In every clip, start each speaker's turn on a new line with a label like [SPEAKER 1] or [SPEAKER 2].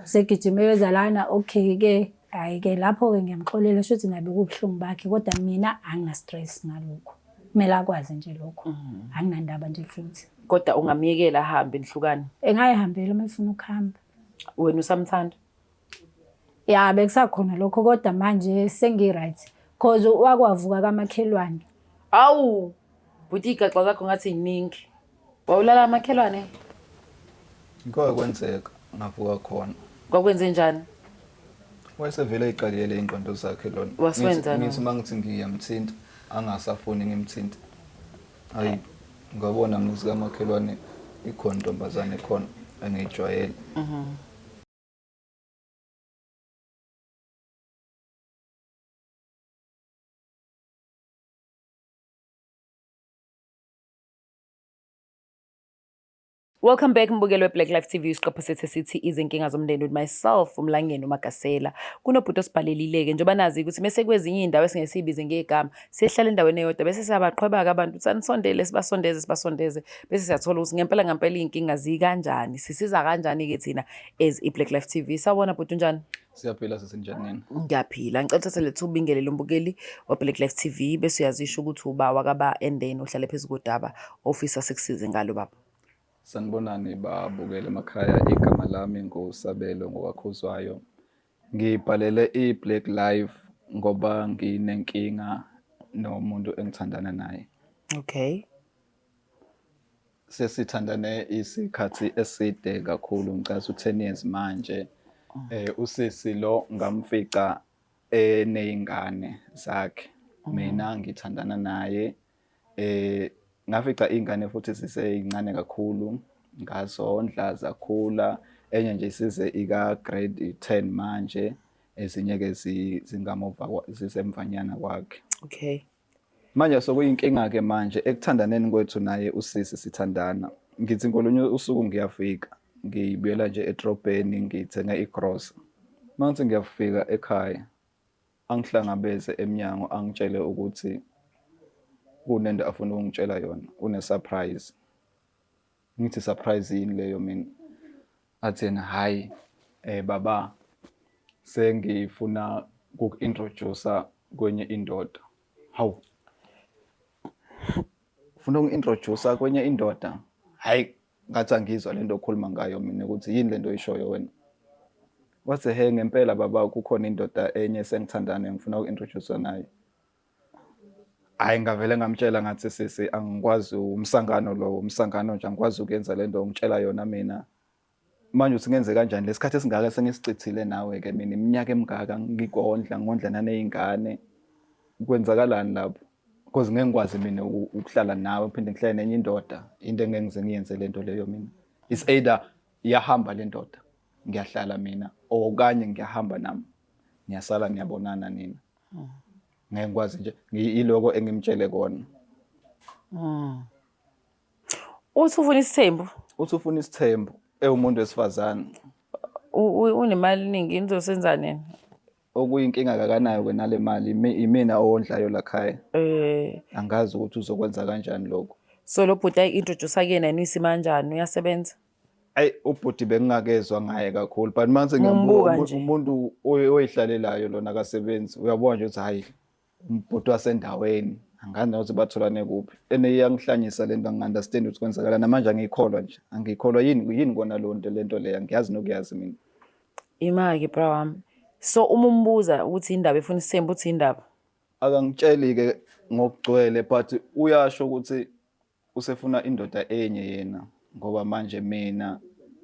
[SPEAKER 1] segijime yozalana. Okay-ke hayi-ke lapho-ke ngiyamxolela shuthi nabe kubuhlungu bakhe kodwa mina angina-stress ngalokho. Kumele akwazi nje lokho. Anginandaba nje futhi.
[SPEAKER 2] Kodwa ungamyekela ahambe nihlukane?
[SPEAKER 1] Engayihambela uma efuna ukuhamba.
[SPEAKER 2] Wena usamthanda?
[SPEAKER 1] Ya bekusakhona lokho kodwa manje sengi-right. Cause wakwavuka kamakhelwane.
[SPEAKER 2] Awu, buti igaxa zakho ngathi iningi. Wawulala amakhelwane?
[SPEAKER 3] Kwenzeka ngavuka khona.
[SPEAKER 2] Kwakwenze njani?
[SPEAKER 3] Wayesevele eyiqaliyele ingqondo zakhe lona.
[SPEAKER 2] Waswenzana?
[SPEAKER 3] Ngithi mangithi ngiyamthinta angasafuni ngimthinta. Hayi ngabona mnisi kamakhelwane ikhona intombazane khona engijwayele.
[SPEAKER 2] Welcome back mbukelo weBlack Life TV isiqephu sethu sithi izinkinga zomndeni with myself uMlangeni uMagasela. Kunobhuti osibhalelile-ke njengoba nazi ukuthi mase kwezinye indawo esingesibize ngegama sihlala endaweni eyodwa bese siyabaqhweba-ke abantu sanisondele sibasondeze bese siyathola ukuthi ngempela iy'nkinga zikanjani sisiza kanjani-ke thina as iBlack Life TV. Sawubona bhuti unjani?
[SPEAKER 3] Siyaphila sesenjanini.
[SPEAKER 2] Ngiyaphila. Ngicela uthathe lethu ubingelele umbukeli waBlack Life TV bese uyazisho ukuthi uba wakaba endeni uhlale phezu kodaba ofisa sekusize ngalo baba.
[SPEAKER 3] Sanibonani babukele emakhaya, igama lami ngusabelo ngokwakhuzwayo. Ngibhalele iBlack Life ngoba nginenkinga nomuntu engithandana naye.
[SPEAKER 2] Okay.
[SPEAKER 3] Sesithandane isikhathi eside kakhulu ngicathi u10 years manje. Usisi lo ngamfica eneyingane zakhe. Mina ngithandana naye. Ngafica ingane futhi siseyincane kakhulu ngazondla zakhula enye nje size ika grade 10 manje ezinye-ke zingamova zisemvanyana kwakhe.
[SPEAKER 2] Okay.
[SPEAKER 3] Manje sokuyinkinga-ke manje ekuthandaneni kwethu naye usisi sithandana. Ngithi ngolunye usuku ngiyafika ngibuyela nje edrobheni ngithenga igrocery. Manje ngiyafika ekhaya angihlangabeze eminyango angitshele ukuthi kunento afuna ukungitshela yona, une surprise. Ngithi surprise yini leyo mina? Athi yena hayi baba sengifuna ukuintroduce kwenye indoda. Hawu. Ufuna ukungintroduce kwenye indoda? Hayi ngathi angizwa lento okhuluma ngayo mina ukuthi yini lento oyishoyo wena. Wathi he ngempela baba kukhona indoda enye sengithandana ngifuna ukuintroduce nayo. Hayi ngavele ngamtshela ngathi sisi angikwazi umsangano lo umsangano nje angikwazi ukuyenza lento ngitshela yona mina. Manje uthi ngenze kanjani lesikhathi esingaka sengisicithile nawe-ke mina iminyaka emingaka ngondla naney'ngane. Kwenzakalani lapho? Because ngeke ngikwazi mina ukuhlala nawe phinde ngihlale nenye indoda into engeke ngize ngiyenze lento leyo mina. It's either iyahamba le ndoda ngiyahlala mina okanye ngiyahamba nami ngiyasala niyabonana nina. Ngeke ngikwazi nje iloko engimtshele kona.
[SPEAKER 2] Uthi ufuna isithembu?
[SPEAKER 3] Uthi ufuna isithembu umuntu wesifazane.
[SPEAKER 2] Unemali eningi nizosenzani yena?
[SPEAKER 3] Okuyinkinga kakanayo kwenale mali imina owondlayo la khaya. Angazi ukuthi uzokwenza kanjani lokho.
[SPEAKER 2] So lo bhuti ayi-introduce kuyena uyisima kanjani uyasebenza?
[SPEAKER 3] Ayi ubhuti bengingakezwa ngaye kakhulu but manje ngiyambuka umuntu oyihlalelayo lona akasebenzi uyabona nje ukuthi hayi umbhuti wasendaweni angazi ukuthi batholane kuphi iyangihlanyisa lento ngingunderstand ukuthi kwenzakala namanje angikholwa nje angikholwa yini kona lento leyo ngiyazi nokuyazi mina.
[SPEAKER 2] Imaki bra wami. So uma umbuza ukuthi indaba efuna isithembu uthi indaba
[SPEAKER 3] akangitsheli-ke ngokugcwele but uyasho ukuthi usefuna indoda enye yena ngoba manje mina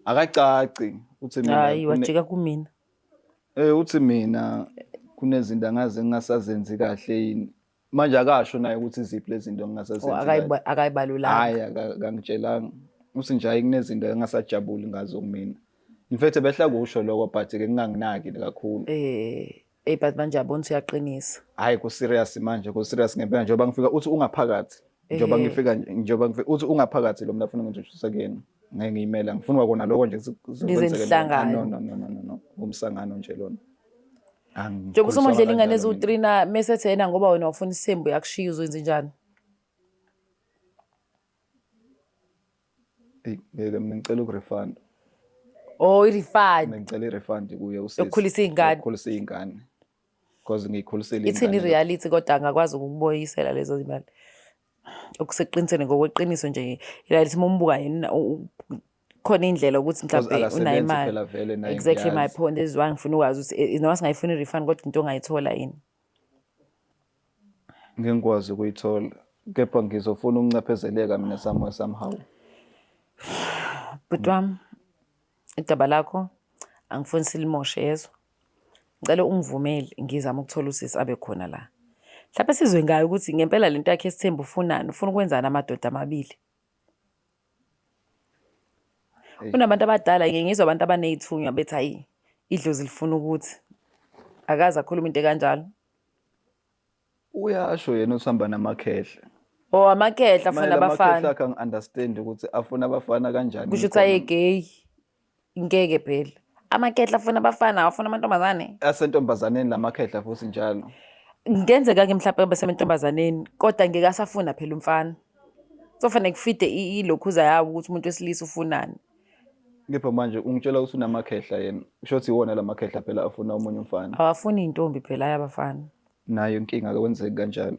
[SPEAKER 3] akacaci uthi mina
[SPEAKER 2] hayi wajika kumina.
[SPEAKER 3] Uthi mina kunezinto angaze ngingasazenzi kahle yini manje akasho naye ukuthi iziphi lezi zinto ngingasazenzi
[SPEAKER 2] akayibalulanga.
[SPEAKER 3] Hayi akangitshelanga uthi nje hayi kunezinto engasajabuli ngazo kumina. In fact behla kusho lokho but ke nginganginaki kakhulu.
[SPEAKER 2] But manje yabona uyaqinisa.
[SPEAKER 3] Hayi ku serious manje ku serious ngempela njengoba ngifika uthi ungaphakathi njengoba ngifika uthi ungaphakathi lo mina afuna ngintroduce kuyena ngeke ngiyimela ngifuna ukona lokho nje
[SPEAKER 2] kuzokwenzeka.
[SPEAKER 3] No umsangano nje lona.
[SPEAKER 2] Njengoba usumondlela ingane ezu3 na mesethe yena ngoba wena ufuna isithembu yakushiya uzoyenza njani?
[SPEAKER 3] Ngeke mina ngicela ukurefund.
[SPEAKER 2] Oh, i-refund.
[SPEAKER 3] Ngicela i-refund kuye usisi.
[SPEAKER 2] Yokukhulisa iy'ngane.
[SPEAKER 3] Yokukhulisa iy'ngane. Because ngiyikhulisile
[SPEAKER 2] Ithini i-reality kodwa angakwazi ukubuyisela lezo zimali. Okuseqinisweni ngokweqiniso nje i-reality mumbuka yena khona indlela ukuthi mhlawumbe unayo imali. Exactly my point. This is why ngifuna ukwazi ukuthi noma singayifuna i-refund kodwa into ongayithola yini.
[SPEAKER 3] Ngingikwazi ukuyithola. Kepha ngizofuna ukuncephezeleka mina somehow.
[SPEAKER 2] But idaba lakho angifuni silimoshe yezwa. Ngicela ungivumele ngizama ukuthola usisi abe khona la. Mhlawumbe sizwe ngayo ukuthi ngempela lento yakhe esithembu ufunani, ufuna ukwenzana amadoda amabili. Kunabantu abadala ngizwa abantu abanezithunywa bethi hayi idlozi lifuna ukuthi akaze akhuluma into kanjalo.
[SPEAKER 3] Uyasho yena usihamba namakhehla.
[SPEAKER 2] Oh amakhehla afuna abafana.
[SPEAKER 3] Amakhehla akhe angi-understand ukuthi afuna abafana kanjani.
[SPEAKER 2] Kusho ukuthi aye gay. Ngeke phela. Amakhehla afuna abafana, afuna amantombazane.
[SPEAKER 3] Asentombazaneni lamakhehla futhi njalo.
[SPEAKER 2] Ngenzeka ke mhlawumbe besementombazaneni kodwa ngeke asafuna phela umfana. Sofanele kufide ilokhuza yawo ukuthi umuntu wesilisa ufunani.
[SPEAKER 3] Ngepha manje ungitshela ukuthi unamakhehla yena. Usho ukuthi iwona lamakhehla phela afuna umunye umfana.
[SPEAKER 2] Awafuni intombi phela ayabafana.
[SPEAKER 3] Nayo inkinga kwenzeka kanjalo.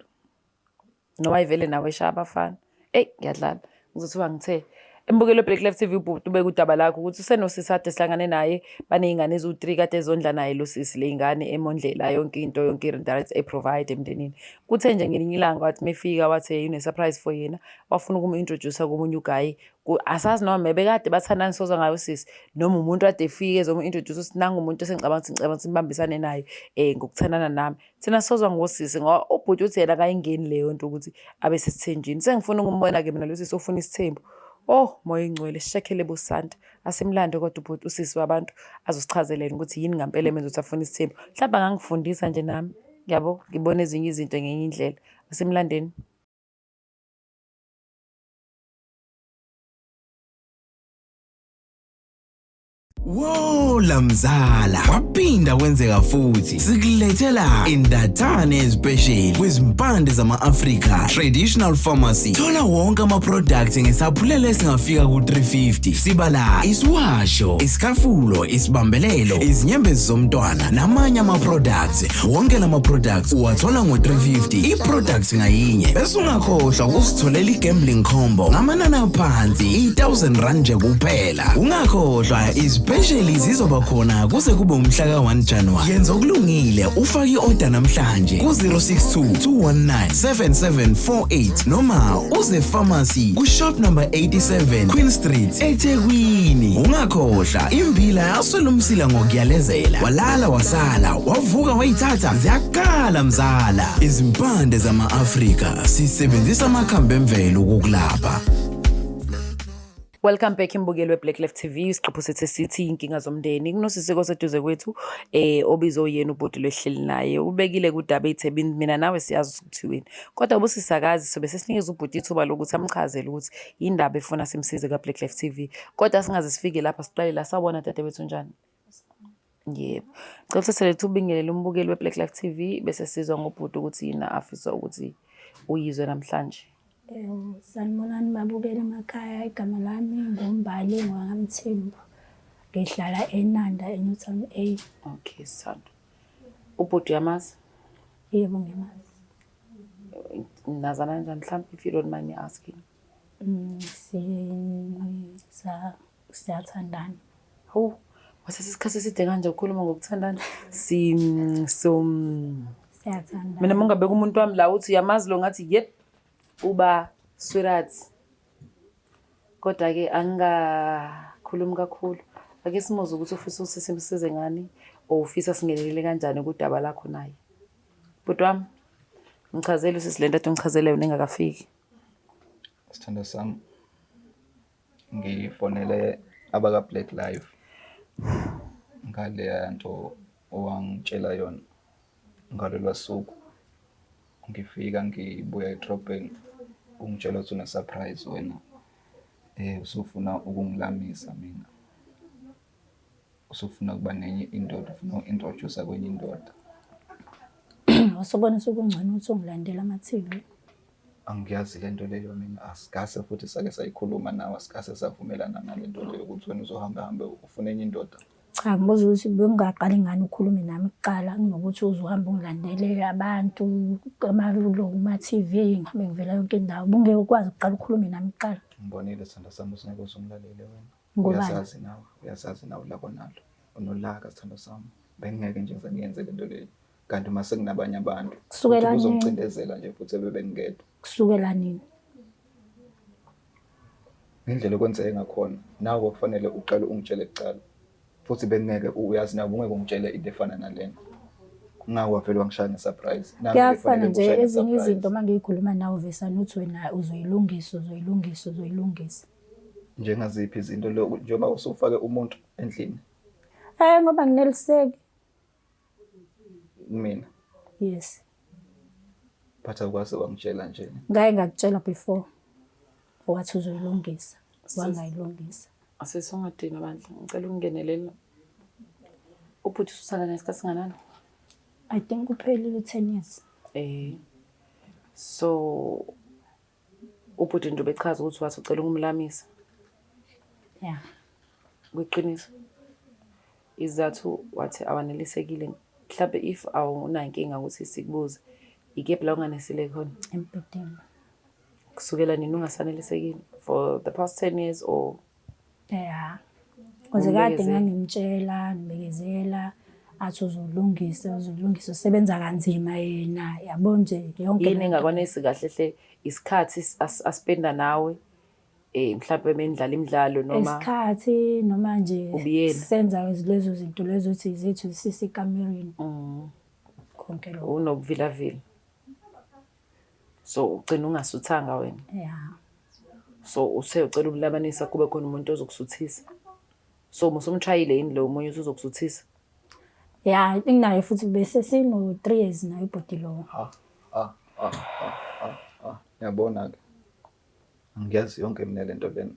[SPEAKER 2] Noma ivele nawe eshaya abafana. Ngiyadlala. Ngizothiwa ngithe embukelo Black Life TV ubhuti ubeka udaba lakho ukuthi usenosisi ade sihlangane naye banezingane ezu3 kade ezondla naye lo sisi lezingane emondlela yonke into yonke i-direct provide emndenini. Kuthe nje ngelinye ilanga wathi mefika wathi une surprise for yena wafuna ukumintroduce komunye uguy asazi noma mebekade bathandana soza ngayo sisi noma umuntu ade efike ezomintroduce ukuthi nanga umuntu esengicabanga simbambisane naye ngokuthandana nami thina sozwa ngosisi ngoba ubhuti uthi yena akayingeni leyo nto ukuthi abe sesithenjini sengifuna ukumbona ke mina lo sisi ofuna isithembu. Oh moya ingcwele sishakhele bosanta asimlando kodwa ubhuti usisi wabantu azosichazeleni ukuthi yini ngempela emenza ukuthi afune isithembu. Mhlawumbe angangifundisa nje nami yabo ngibona ezinye izinto ngenye indlela asimlandeni.
[SPEAKER 4] Wo lamzala waphinda kwenzeka futhi sikulethela indathane special kwizimpande zama-Afrika Traditional Pharmacy. Thola wonke ama-products ngesaphulelo esingafika ku-350. Sibala isiwasho, isikhafulo, isibambelelo, izinyembezi zomntwana namanye ama-products. Wonke lama-products uwathola ngo-350 i-products ngayinye. Bese ungakhohlwa ukusitholela i-gambling combo ngamanani aphansi i-R1000 nje kuphela. Ungakhohlwa Especially zizoba khona kuze kube umhla ka-1 January. Yenza okulungile ufake i-order namhlanje ku-062 219 7748 noma uze pharmacy ku-shop number 87 Queen Street eThekwini. Ungakhohlwa imbila yaswela umsila ngokuyalezela. Walala wasala wavuka wayithatha ziyakala mzala. Izimpande zama-Afrika sisebenzisa amakhambi emvelo ukukulapha.
[SPEAKER 2] Welcome back imbukelo Black Life TV isiqephu sethu sithi inkinga zomndeni kunosiseko seduze kwethu obizwe yena ubhuti lehleli naye ubekile kudaba eThekwini mina nawe siyazi ukuthiweni kodwa ubusisakazi sobe sesinikeza ubhuti ithuba lokuthi amchazele ukuthi indaba efuna simsize ka Black Life TV kodwa singaze sifike lapha siqale la sawubona dadewethu njani. Yebo ngicela sithathe ubingelele umbukelo Black Life TV bese sizwa ngobhuti ukuthi yina afisa ukuthi uyizwe namhlanje.
[SPEAKER 1] Sanibonani babukela emakhaya igama lami ngombali ngoNgamthembu ngihlala eNanda eNewtown A.
[SPEAKER 2] Okay sand. Ubhuti yamazi?
[SPEAKER 1] Yebo ngiyamazi.
[SPEAKER 2] Nazana kanjani mhlawumbe if you don't mind me asking?
[SPEAKER 1] Siyathandana.
[SPEAKER 2] Ho wasesikhathi eside kanje ukukhuluma ngokuthandana
[SPEAKER 1] Siyathandana.
[SPEAKER 2] mina mangabeka umuntu wami la uthi yamazi lo ngathi yep uba sweetheart kodwa ke angakhulumi kakhulu ake simuze ukuthi ufisa usisimsize ngani or ufisa singelele kanjani kudaba lakho naye. Bhuti wami ngichazele usisilento athi ngichazele yona engakafiki.
[SPEAKER 3] Sithanda sami ngifonele abaka Black Life ngale nto owangitshela yona ngalelo suku ngifika ngibuya edrobheni ungitshela ukuthi una surprise wena usufuna ukungilamisa mina usufuna kuba nenye indoda ufuna uintroduce kwenye indoda
[SPEAKER 1] Wasubona sokungcono ukuthi ungilandela ama-TV.
[SPEAKER 3] Angiyazi lento leyo mina asigase futhi sake sayikhuluma nawe asigase savumelana nalento leyo ukuthi wena uzohamba ufune enye indoda.
[SPEAKER 1] Cha, ngibuza ukuthi bengingaqala ingane ukhulume nami kuqala kunokuthi uzohamba ungilandele abantu kuma-TV ngihambe ngivela yonke indawo. Bungeke ukwazi ukuqala ukhulume nami kuqala.
[SPEAKER 3] Ngibonile sithanda sami usingeke uzungilalele wena.
[SPEAKER 1] Ngobani?
[SPEAKER 3] Uyasazi nawe lako nalo. Unolaka sithanda sami. Bengingeke nje ngiyenze lento leyo. Kanti mase kunabanye abantu.
[SPEAKER 1] Kusukela nini?
[SPEAKER 3] Uzongicindezela nje futhi bebengingedwa.
[SPEAKER 1] Kusukela nini?
[SPEAKER 3] Indlela okwenzeke ngakhona. Nawe kufanele uqale ungitshele kuqala. Futhi bengeke uyazi nawe ungeke ungitshele into efana nalena. Kungawa vele wangishaya ngesurprise.
[SPEAKER 1] Kuyafana nje ezinye izinto mangiyikhuluma nawe vesana uthi wena uzoyilungisa.
[SPEAKER 3] Njengaziphi izinto lo njengoba usufake umuntu endlini.
[SPEAKER 1] Ngoba ngineliseki.
[SPEAKER 3] Mina.
[SPEAKER 1] Yes.
[SPEAKER 3] Phatha kwase wangitshela nje.
[SPEAKER 1] Ngake ngakutshela before. Wathi uzoyilungisa. Wangayilungisa.
[SPEAKER 2] Asisongadini bandla. Ngicela ungenelela. Ubhuti usala nesikhathi singanani?
[SPEAKER 1] I think uphelile 10 years.
[SPEAKER 2] So ubhuti nje bechaza ukuthi wathi ucela ukumlamisa.
[SPEAKER 1] Yeah.
[SPEAKER 2] Kweqiniso. Izathu wathi awanelisekile. Mhlawumbe if awuna inkinga ukuthi sikubuze ikephi la unganesile khona
[SPEAKER 1] Empedeni.
[SPEAKER 2] kusukela nini ungasanelisekile for the past 10 years or
[SPEAKER 1] Yeah. Kuze kade ngangimtshela ngibekezela athi uzolungisa usebenza kanzima yena yabo nje yonke
[SPEAKER 2] yini engakwanesi kahle hle isikhathi aspenda nawe mhlawumbe mendlala imidlalo noma
[SPEAKER 1] isikhathi noma nje senza lezo zinto lezo uthi izethu sisi kamereni konke lokho
[SPEAKER 2] unobuvilavila so ugcina ungasuthanga wena.
[SPEAKER 1] Yeah.
[SPEAKER 2] So useyocela ukulabanisa kube khona umuntu ozokusuthisa. So musumtshayile yini lo umunye uzokusuthisa?
[SPEAKER 1] Yeah, I think naye futhi bese sino 3 years naye ibhodi lo.
[SPEAKER 3] Yabona ke. Angiyazi yonke mina lento lena.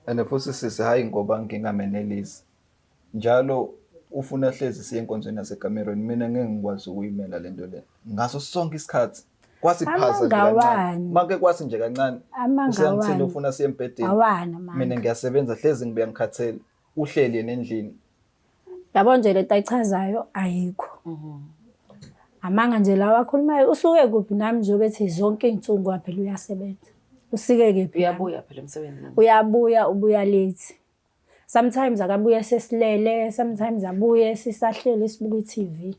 [SPEAKER 3] And futhi sisi hayi ngoba ngingamenelisi. Njalo ufuna hlezi siye enkonzweni yaseCameroon mina ngeke ngikwazi ukuyimela lento lena. Ngaso sonke isikhathi kwasiphaza nje kancane. Make kwasi nje kancane. Usengithini ufuna siye empedeni. Mina ngiyasebenza hlezi ngibuya ngikhathele. Uhleli endlini.
[SPEAKER 1] Yabo nje lento ayichazayo ayikho. Amanga nje lawa akhulumayo usuke kuphi nami nje bethi zonke izinsuku phela uyasebenza. Usike kephi?
[SPEAKER 2] Uyabuya phela emsebenzini.
[SPEAKER 1] Uyabuya ubuya late. Sometimes akabuya sesilele, sometimes abuye sisahlele sibuka iTV.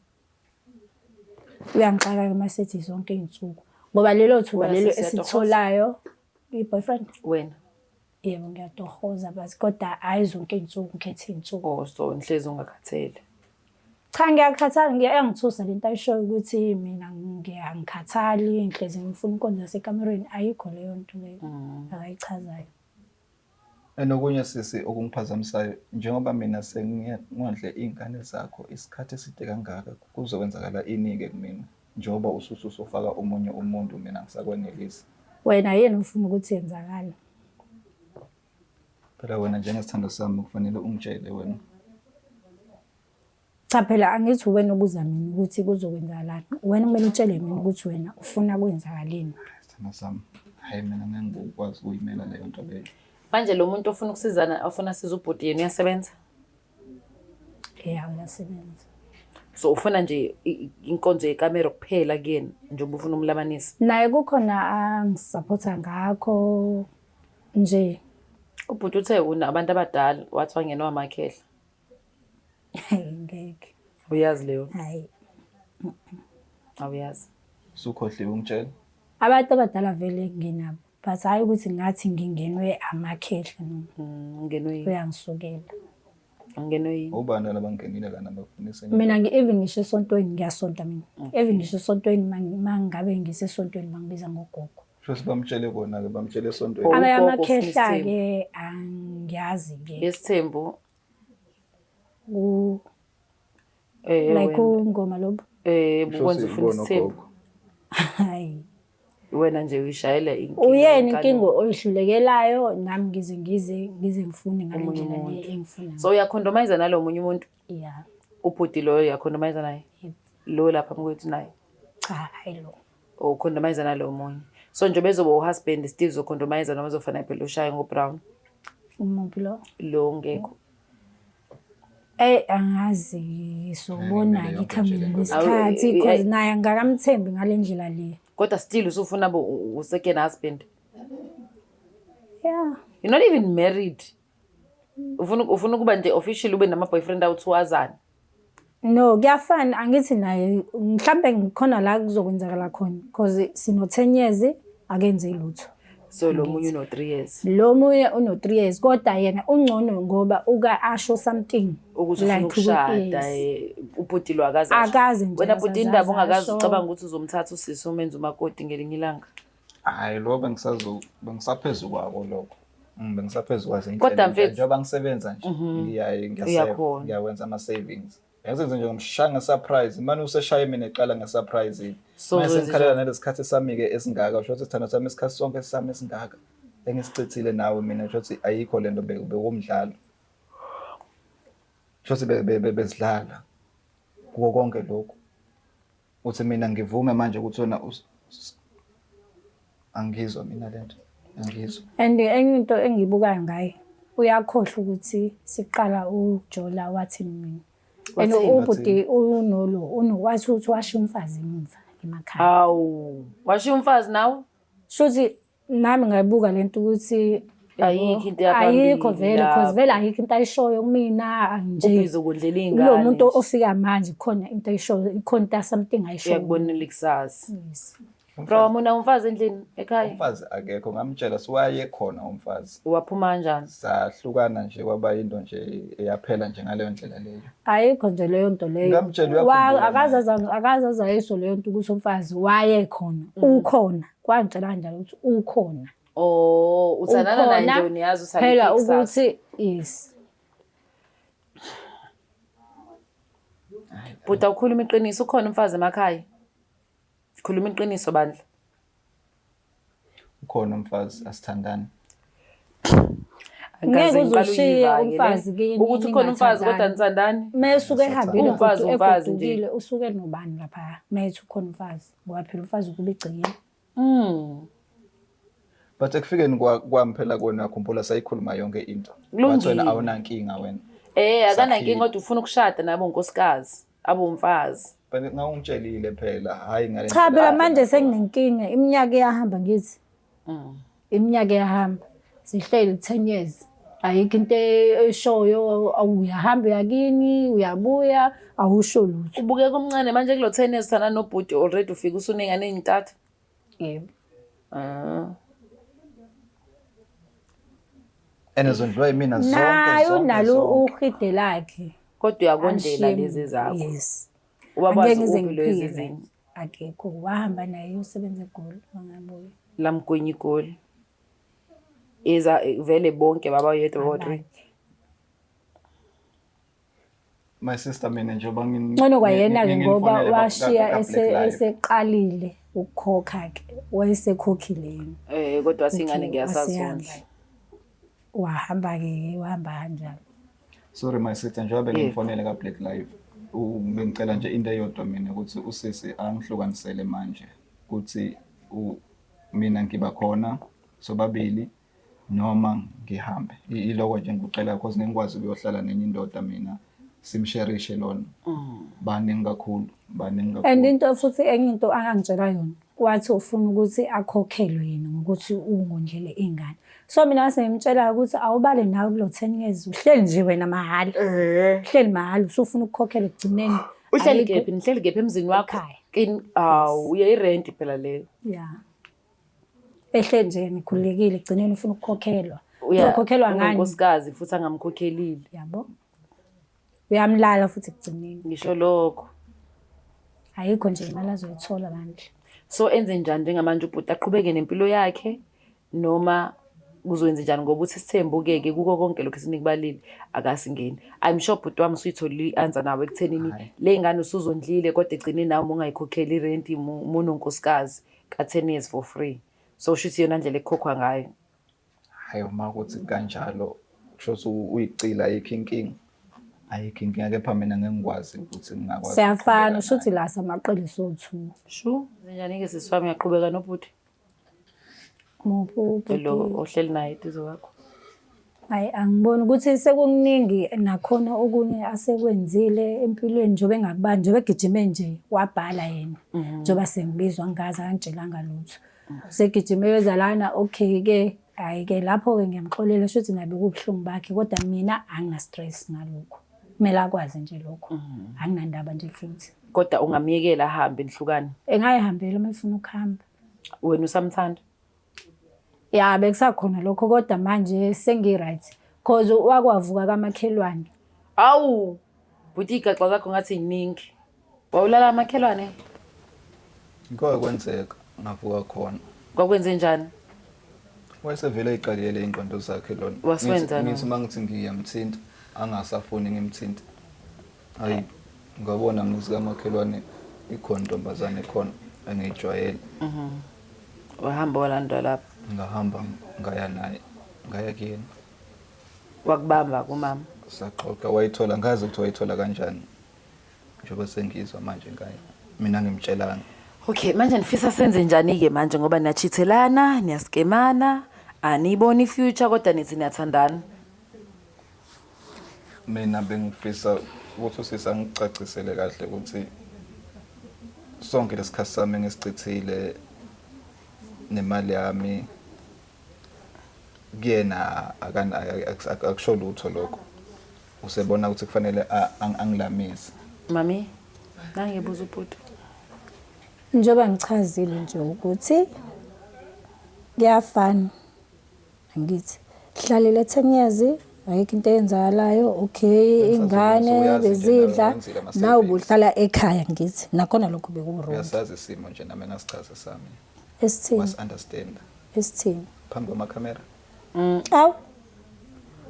[SPEAKER 1] Uyangixaka masethi zonke izinsuku. Ngoba lelo thuba lelo esitholayo i-boyfriend
[SPEAKER 2] wena.
[SPEAKER 1] Yebo ngiyatohoza basi kodwa hayi zonke izinsuku ngikhethe izinsuku.
[SPEAKER 2] So inhlezi ungakhathele.
[SPEAKER 1] Cha ngiyakhathala ngiyangithusa lento ayishoyo ukuthi mina ngiyangikhathali inhlezi ngifuna inkonzo yaseCameroon ayikho leyo nto leyo akayichazayo.
[SPEAKER 3] Enokunye sisi okungiphazamisayo njengoba mina sengiyondle izingane zakho isikhathi eside kangaka kuzokwenzakala inike kumina njengoba usufaka omunye umuntu mina ngisakwenelisa.
[SPEAKER 1] Wena yena ufuna ukuthi yenzakala.
[SPEAKER 3] Phela wena njengesithando sami kufanele ungitshele wena.
[SPEAKER 1] Cha phela angithi wena obuza mina ukuthi kuzokwenzakalani. Wena kumele utshele mina ukuthi wena ufuna kwenzakaleni.
[SPEAKER 3] Sithando sami hayi mina ngeke ngikwazi ukuyimela leyo nto leyo.
[SPEAKER 2] Manje lo muntu ofuna ukusizana ofuna siza ubhodi yena uyasebenza?
[SPEAKER 1] Yeah, uyasebenza.
[SPEAKER 2] So ufuna nje inkonzo yekamera kuphela kuyena njengoba ufuna umlabanisi.
[SPEAKER 1] Naye kukhona angisupporta ngakho nje.
[SPEAKER 2] Ubhuti uthe unabantu abadala wathi wangena wamakhehla.
[SPEAKER 1] Ngeke.
[SPEAKER 2] Uyazi leyo?
[SPEAKER 1] Hayi.
[SPEAKER 2] Awuyazi.
[SPEAKER 3] Sukhohliwe ungitshela.
[SPEAKER 1] Abantu abadala vele nginabo. But hayi ukuthi ngathi ngingenwe amakhehla
[SPEAKER 2] ngenwe
[SPEAKER 1] uyangisukela.
[SPEAKER 2] Ngenwe yini?
[SPEAKER 3] Ubani labangenile kana bafunisa
[SPEAKER 1] Mina even ngisho esontweni ngiyasonta mina. Even ngisho esontweni mangabe ngisesontweni bangibiza ngogogo.
[SPEAKER 3] Shosi bamtshele kona ke bamtshele esontweni.
[SPEAKER 1] Amakhehla ke angiyazi ke.
[SPEAKER 2] Lesithembu
[SPEAKER 1] like ungoma lobo.
[SPEAKER 2] Bukwenza ufuna isithembu.
[SPEAKER 1] Hayi.
[SPEAKER 2] Wena nje uyishayela inkinga.
[SPEAKER 1] Uyena inkinga oyihlulekelayo nami ngize ngifune ngale ndlela engifuna.
[SPEAKER 2] So uyakhondomize nalo munye umuntu?
[SPEAKER 1] Yeah.
[SPEAKER 2] Ubhuti lo uyakhondomize naye? Lo lapha mkwethu naye?
[SPEAKER 1] Cha, hayi lo.
[SPEAKER 2] or condomize nalo munye. So nje bezoba uhusband still uzocondomize noma uzofana phela ushaye ngoBrown
[SPEAKER 1] Umuphi lo?
[SPEAKER 2] lo ngekho.
[SPEAKER 1] Angazi sobona
[SPEAKER 3] yonke
[SPEAKER 1] ikhambeni
[SPEAKER 3] nje
[SPEAKER 1] kwesikhathi
[SPEAKER 2] Awu,
[SPEAKER 1] because naye angakamthembi ngale le.
[SPEAKER 2] Kodwa still usufuna second husband.
[SPEAKER 1] Yeah.
[SPEAKER 2] You're not even married. Ufuna kuba nje official ube nama boyfriend awu-2 wazana.
[SPEAKER 1] No, kuyafana angithi naye mhlambe ngikhona la kuzokwenzakala khona because sino 10 years akenze lutho.
[SPEAKER 2] So lo munye uno 3 years.
[SPEAKER 1] Lo munye uno 3 years kodwa yena ungcono ngoba uka asho something
[SPEAKER 2] Ukuthi ufuna ukushada ubhuti lo akazi
[SPEAKER 1] nje.
[SPEAKER 2] Wena bhuti indaba ungakazi ucabanga ukuthi uzomthatha usisi umenze umakoti ngelinye ilanga.
[SPEAKER 3] Hayi lo bengisaphezulu kwako lokho. Bengisaphezulu kwaze
[SPEAKER 2] Kodwa mfethu
[SPEAKER 3] njengoba ngisebenza nje ngiyawenza ama savings. Yazenze nje ngomshanga surprise manje useshaye mina eqala ngesurprise. Mase ngikhalela nalesikhathi sami ke esingaka usho ukuthi sithanda sami isikhathi sonke sami esingaka. Engisichithile nawe mina usho ukuthi ayikho lento bekumdlalo. Usho ukuthi bezidlala kuko konke lokho. Uthi mina ngivume manje ukuthi wena angizwa mina lento. Angizwa.
[SPEAKER 1] And enye into engibukayo ngaye uyakhohlwa ukuthi siqala uJola wathini mina. And ubhuti unolo unokwazi ukuthi washiya umfazi emuva emakhaya.
[SPEAKER 2] Awu, washiya umfazi nawe?
[SPEAKER 1] Shothi nami ngayibuka lento ukuthi
[SPEAKER 2] ayikho into yaphambili.
[SPEAKER 1] Ayikho vele because vele ayikho into ayishoyo kumina nje.
[SPEAKER 2] Ubizokudlela izingane.
[SPEAKER 1] Lo muntu ofika manje khona into ayishoyo ikhona something ayishoyo.
[SPEAKER 2] Uyakubonela ikusasa.
[SPEAKER 1] Yes.
[SPEAKER 2] Bro, mina umfazi endlini ekhaya.
[SPEAKER 3] Umfazi akekho ngamtshela siwaye khona umfazi.
[SPEAKER 2] Waphuma kanjani?
[SPEAKER 3] Sahlukana nje kwaba into nje eyaphela nje ngaleyo ndlela leyo.
[SPEAKER 1] Ayikho nje leyo nto leyo.
[SPEAKER 3] Ngamtshela uyakhumbula.
[SPEAKER 1] Akazaza ayisho leyo nto ukuthi umfazi waye khona. Ukhona. Kwangitshela kanjalo ukuthi ukhona.
[SPEAKER 2] Oh, uthanana naye nje uyazi uthanda
[SPEAKER 1] phela ukuthi yes.
[SPEAKER 2] Buta ukhuluma iqiniso ukhona umfazi emakhaya. Khuluma iqiniso bandla.
[SPEAKER 3] Ukhona umfazi asithandani.
[SPEAKER 1] Ngeke uzoshiye umfazi kini.
[SPEAKER 2] Ukuthi ukhona umfazi kodwa nithandani.
[SPEAKER 1] Mesuke ehambile
[SPEAKER 2] umfazi nje.
[SPEAKER 1] Usuke nobani lapha. Methi ukhona umfazi. Ngoba phela umfazi ukuba igcikile.
[SPEAKER 3] But ekufikeni kwami phela kona yakhumbula sayikhuluma yonke into. Wathi wena awunankinga wena.
[SPEAKER 2] Akanankinga kodwa ufuna ukushada nabo unkosikazi, abomfazi.
[SPEAKER 3] But ngawungitshelile phela hayi ngale.
[SPEAKER 1] Cha phela manje senginenkinga iminyaka iyahamba ngithi. Iminyaka iyahamba. Sihleli 10 years. Ayikho into eshoyo awuyahamba yakini uyabuya awusho lutho.
[SPEAKER 2] Ubuke komncane manje kulo 10 years sana nobhuti already ufika usunengane ezintathu.
[SPEAKER 1] Yebo.
[SPEAKER 3] Enezondlwa mina zonke
[SPEAKER 1] nayo nalo uhide lakhe
[SPEAKER 2] kodwa uyakondela lezi zakho.
[SPEAKER 1] Yes.
[SPEAKER 2] Ubabazi upilo ezizini.
[SPEAKER 1] Akekho wahamba naye usebenza eGoli wangabuye.
[SPEAKER 2] Lamgwenya iGoli. Eza vele bonke baba yethu bodri.
[SPEAKER 3] My sister mina njengoba
[SPEAKER 1] ngcono kwayena ke ngoba washiya eseqalile ukukhokha ke wayesekhokhile yena.
[SPEAKER 2] Kodwa singane ngiyasazondla.
[SPEAKER 1] Wahamba kanjalo.
[SPEAKER 3] Sorry my sister njengoba bengifonele ka Black Live. Bengicela nje into eyodwa mina ukuthi usisi angihlukanisele manje ukuthi mina ngiba khona sobabili noma ngihambe. Iloko nje ngicela because ngikwazi ukuyohlala nenye indoda mina simsherishe lona. Baningi kakhulu.
[SPEAKER 1] And into futhi enye into angangitshela yona wathi ufuna ukuthi akhokhelwe yena ngokuthi ungondlele ingane. So mina ngimtshela ukuthi awubale nawe kulo 10 years uhleli nje wena mahala. Uhleli mahala usufuna ukukhokhela ekugcineni.
[SPEAKER 2] Nihleli kephi emzini wakho? Uye irent phela leyo.
[SPEAKER 1] Yeah. Ehleli nje nikhulekile egcineni ufuna ukukhokhelwa. Uzokhokhelwa ngani?
[SPEAKER 2] Unkosikazi futhi angamkhokhelile.
[SPEAKER 1] Yabo. Uyamlala futhi egcineni.
[SPEAKER 2] Ngisho lokho.
[SPEAKER 1] Ayikho nje imali azoyithola bandle.
[SPEAKER 2] So enze njani njengamanje ubhuti aqhubeke nempilo yakhe noma kuzowenza njani ngoba uthi sithembukeke kuko konke lokho esinikubalile akasingeni. I'm sure bhuti wami usuyitholile i-answer nawe ekuthenini le ngane usuzondlile kodwa egcine nawe ungayikhokheli irent unonkosikazi ka 10 years for free. So ushuthi yona ndlela ekhokhwa ngayo.
[SPEAKER 3] Hayi uma ukuthi kanjalo kusho uyicila ikhinking. ayikho inkinga kepha mina ngeke ngikwazi ukuthi ngingakwazi
[SPEAKER 1] Siyafana,
[SPEAKER 3] ukuqhubeka
[SPEAKER 1] usho ukuthi
[SPEAKER 3] naye.
[SPEAKER 1] la samaqele so-2.
[SPEAKER 2] Shu, zenjani-ke sisi wami uyaqhubeka nobhuti?
[SPEAKER 1] Muphi
[SPEAKER 2] Lo
[SPEAKER 1] ubhuti?
[SPEAKER 2] ohleli naye eduze kwakho.
[SPEAKER 1] Hayi, angiboni ukuthi sekuningi nakhona okunye asekwenzile empilweni njengoba engakubani, njengoba egijime nje wabhala yena. Njengoba sengibizwa ngazi akantshelanga lutho. Segijime yoza lana, okay-ke, hhayi-ke lapho-ke ngiyamxolela shuthi nabe kubuhlungu bakhe, kodwa mina angina-stress ngalokho. Kumele akwazi nje lokho. Anginandaba nje futhi.
[SPEAKER 2] Kodwa ungamyekela ahambe nihlukane.
[SPEAKER 1] Engayihambela uma efuna ukuhamba.
[SPEAKER 2] Wena usamthanda?
[SPEAKER 1] Ya, bekusakhona lokho kodwa manje sengi-right. Cause wakwavuka kamakhelwane.
[SPEAKER 2] Awu, bhuti igaxa zakho ngathi yiningi. Wawulala amakhelwane?
[SPEAKER 3] Kwake kwenzeka ngavuka khona.
[SPEAKER 2] Kwakwenze njani?
[SPEAKER 3] Wayesevele eyiqaliyele iy'ngqondo zakhe lona.
[SPEAKER 2] Waswenzani?
[SPEAKER 3] Ngithi uma ngithi ngiyamthinta angasafuni ngimthinte. Hayi ngabona muzi kamakhelwane ikhona intombazane khona engiyijwayele.
[SPEAKER 2] Wahamba walanda lapha.
[SPEAKER 3] Ngahamba ngaya naye ngaya kuyena.
[SPEAKER 2] Wakubamba kumama.
[SPEAKER 3] Saxoxa wayithola ngazi ukuthi wayithola kanjani. Njengoba sengizwa manje ngaye. Mina ngimtshelana.
[SPEAKER 2] Okay, manje nifisa senze njani-ke manje ngoba niyachithelana, niyaskemana, aniyiboni i-future kodwa nithi niyathandana.
[SPEAKER 3] Mina bengifisa ukuthi usisa ngicacisele kahle ukuthi sonke lesikhathi sami ngisichithile nemali yami kuyena akusho lutho lokho. Usebona ukuthi kufanele angilamise.
[SPEAKER 2] Mami, nangibuza ubhuti.
[SPEAKER 1] Njengoba ngichazile nje ukuthi kuyafana. Angithi hlalele 10 years ayikho into eyenzakalayo, okay, ingane bezidla nawe ubuhlala ekhaya ngithi nakhona lokho bekuwrong.
[SPEAKER 3] Uyasazi isimo nje nami ngasichaza sami.
[SPEAKER 1] Esithini?
[SPEAKER 3] Was understand.
[SPEAKER 1] Esithini?
[SPEAKER 3] Phambi kwamakhamera.
[SPEAKER 1] Awu.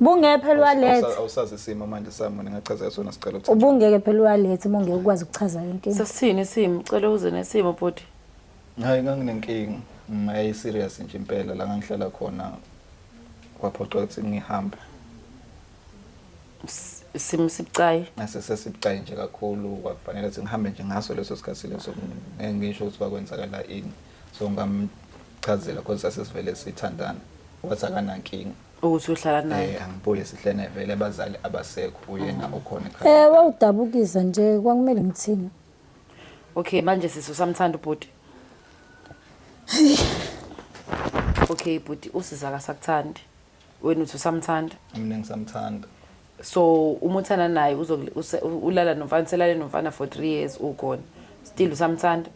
[SPEAKER 1] Bungeke phela walethe.
[SPEAKER 3] Awusazi isimo manje sami ngingachaza sona sicela ukuthi.
[SPEAKER 1] Ubungeke phela walethe uma ungeke ukwazi ukuchaza inkinga.
[SPEAKER 2] Sasini isimo, cela uze nesimo bhuti.
[SPEAKER 3] Hayi nganginenkinga. Mayi serious nje impela la ngihlala khona. Kwaphoqa ukuthi ngihambe.
[SPEAKER 2] Isimo sibucayi.
[SPEAKER 3] Nase sesibucayi nje kakhulu kwafanele ukuthi ngihambe nje ngaso leso sikhathi leso ngisho ukuthi kwakwenzakala ini. So ngamchazela because sasivele sithandana. Wathi akanankinga.
[SPEAKER 2] Ukuthi uhlala naye.
[SPEAKER 3] Angibuye sihlene vele abazali abasekho uyena okhona ekhaya.
[SPEAKER 1] Wawudabukisa nje kwakumele ngithini.
[SPEAKER 2] Okay, manje sisi usamthanda ubhuti. Okay, bhuti usisa akasakuthandi. Wena uthi usamthanda.
[SPEAKER 3] Mina ngisamthanda.
[SPEAKER 2] So uma uthanda naye ulala nomfana selale nomfana for 3 years ukhona. Still usamthanda.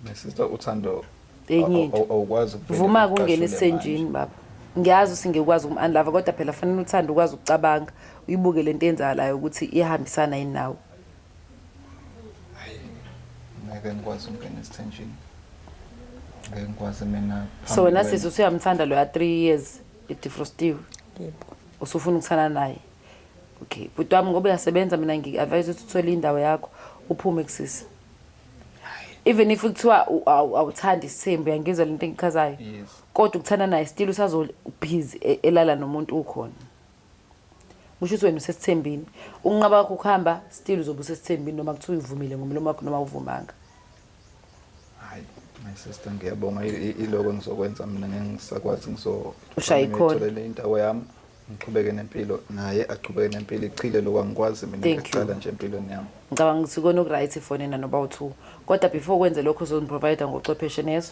[SPEAKER 3] My sister uthando
[SPEAKER 2] Enye into.
[SPEAKER 3] awukwazi
[SPEAKER 2] Vuma kungena esenjini baba. Ngiyazi usingekwazi umunlava kodwa phela fanele uthanda ukwazi ukucabanga uyibuke lento enzakalayo ukuthi iyahambisana yini nawe.
[SPEAKER 3] Ngeke ngikwazi ukungena esithenjini. Ngeke ngikwazi mina.
[SPEAKER 2] So wena sisi usuyamthanda lo ya 3 years edefrostiwe.
[SPEAKER 1] Yebo.
[SPEAKER 2] Usufuna ukuthana naye. Okay, bhuti wami ngoba uyasebenza mina ngi-advise ukuthi uthole indawo yakho uphume kusisi. Even if kuthiwa awuthandi isithembu uyangizwa lento engichazayo.
[SPEAKER 3] Yes.
[SPEAKER 2] Kodwa ukuthana naye still usazobhizi elala nomuntu ukhona. Kusho ukuthi wena usesithembini. Ukunqaba kwakho ukuhamba still uzobe usesithembini noma kuthiwa uvumile ngomlomo wakho noma uvumanga.
[SPEAKER 3] Hayi, my sister ngiyabonga iloko ngizokwenza mina ngisakwazi
[SPEAKER 2] Ushaya ikhona.
[SPEAKER 3] ngithola indawo yami. Ngiqhubeke nempilo naye aqhubeke nempilo ichile lokwangikwazi mina ngicala nje empilweni yami.
[SPEAKER 2] Ngicabanga ukuthi kona okuright ifonena noba u2 kodwa before kwenze lokho uzoniprovide ngochwepheshe nezo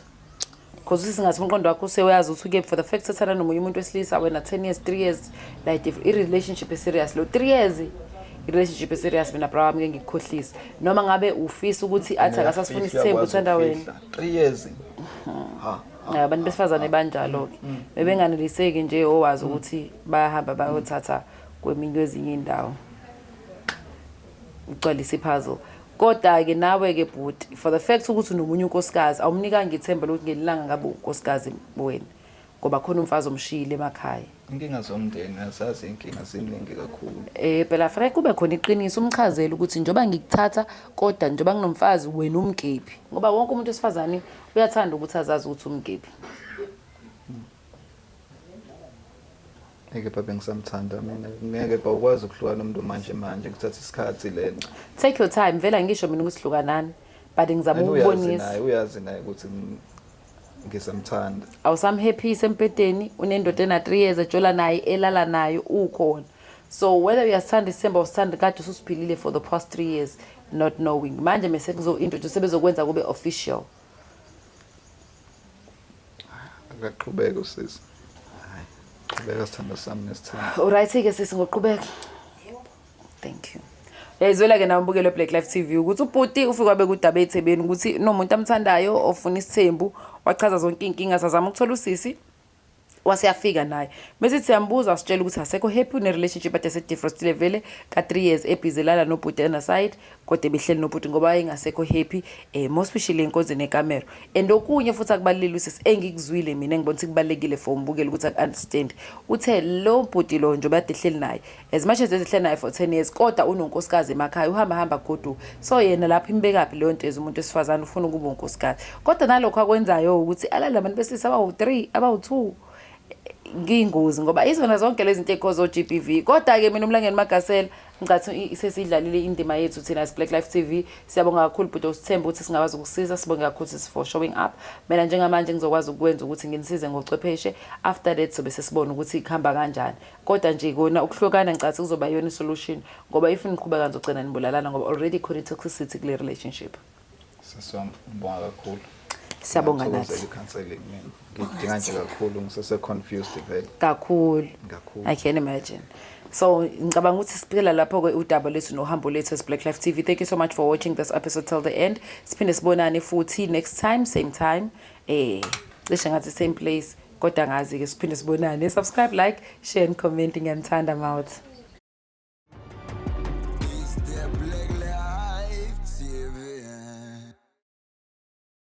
[SPEAKER 2] because sisingathi umqondo wakho useyazi ukuthi uke for the fact sathana nomunye umuntu wesilisa wena 10 years 3 years like if i relationship is serious lo 3 years i relationship is serious mina bra wami ngikukhohlisa noma ngabe ufisa ukuthi athi akasasifuna isithembu uthanda wena
[SPEAKER 3] 3 years.
[SPEAKER 2] abantu besifazane banjalo ke bebenganeliseki nje owazi ukuthi bayahamba bayothatha kweminye ezinye indawo ugcwalisa ipuzzle kodwa ke nawe ke bhuti for the fact ukuthi unomunye unkosikazi awumnika ngithemba lokuthi ngelilanga ngabe unkosikazi wena ngoba khona umfazi omshiyile emakhaya.
[SPEAKER 3] Inkinga zomndeni asazi inkinga ziningi kakhulu.
[SPEAKER 2] Phela fanele kube khona iqiniso umchazela ukuthi njoba ngikuthatha kodwa njoba nginomfazi wena umgephi ngoba wonke umuntu wesifazane uyathanda ukuthi azazi ukuthi umgephi.
[SPEAKER 3] Ngeke babe ngisamthanda mina. Ngeke bawukwazi ukuhlukana nomuntu manje kuthatha isikhathi lena.
[SPEAKER 2] Take your time. Vela ngisho mina ukuthi hlukanani. But ngizama ukubonisa.
[SPEAKER 3] Uyazi naye ukuthi ngisamthanda.
[SPEAKER 2] Awusamhappy sempedeni unendoda ena 3 years ejola naye elala nayo ukhona. So whether uyathanda December usithanda kade ususiphilile for the past 3 years not knowing. Manje mase kuzo-introduce sebezokwenza kube official.
[SPEAKER 3] Akaqhubeka usisi. Hayi. Qhubeka sithanda sami nesithanda.
[SPEAKER 2] Alright ke sisi ngoqhubeka. Thank you. Yazwela ke nawe mbukelo Black Life TV ukuthi ubhuti ufika bekudaba eThebeni ukuthi nomuntu amthandayo ofuna isithembu wachaza zonke inkinga sazama ukuthola usisi wasiyafika naye bese siyambuza sitshela ukuthi asekho happy une relationship ade se different level ka 3 years ebhizelana nobhuti ena side kodwa behleli nobhuti ngoba engasekho happy most especially inkonzo nekamera and okunye futhi akubalile usisi engikuzwile mina ngibona ukuthi kubalekile for umbukeli ukuthi understand uthe lo bhuti lo nje badehleli naye as much as ehleli naye for 10 years kodwa unonkosikazi emakhaya uhamba godu so yena lapha imbekaphi leyo nto umuntu esifazana ufuna ukuba unkosikazi kodwa nalokho akwenzayo ukuthi alala abantu besisa abawu3 abawu2 ngiyingozi ngoba izona zonke lezi zinto ekozo GBV kodwa ke mina uMlangeni Magasela ngicathi sesidlalile indima yethu thina as Black Life TV siyabonga kakhulu bhuti usithemba ukuthi singakwazi ukusiza sibonga kakhulu for showing up mina njengamanje ngizokwazi ukwenza ukuthi nginisize ngochwepheshe after that sobe sesibona ukuthi ikhamba kanjani kodwa nje kona ukuhlukana ngicathi kuzoba yona isolution ngoba if niqhubeka ngizogcina nibulalana ngoba already khona toxicity kule relationship
[SPEAKER 3] Sesiyabonga kakhulu.
[SPEAKER 2] Siyabonga nathi.
[SPEAKER 3] Ngidinga nje kakhulu ngisese confused vele.
[SPEAKER 2] Kakhulu. I can imagine. So ngicabanga ukuthi siphela lapho ke udaba lethu nohambo lethu as Black Life TV. Thank you so much for watching this episode till the end. Siphinde sibonane futhi next time same time. Cishe ngathi same place. Kodwa ngazi ke siphinde sibonane. Subscribe, like, share and comment ngiyamthanda mouth.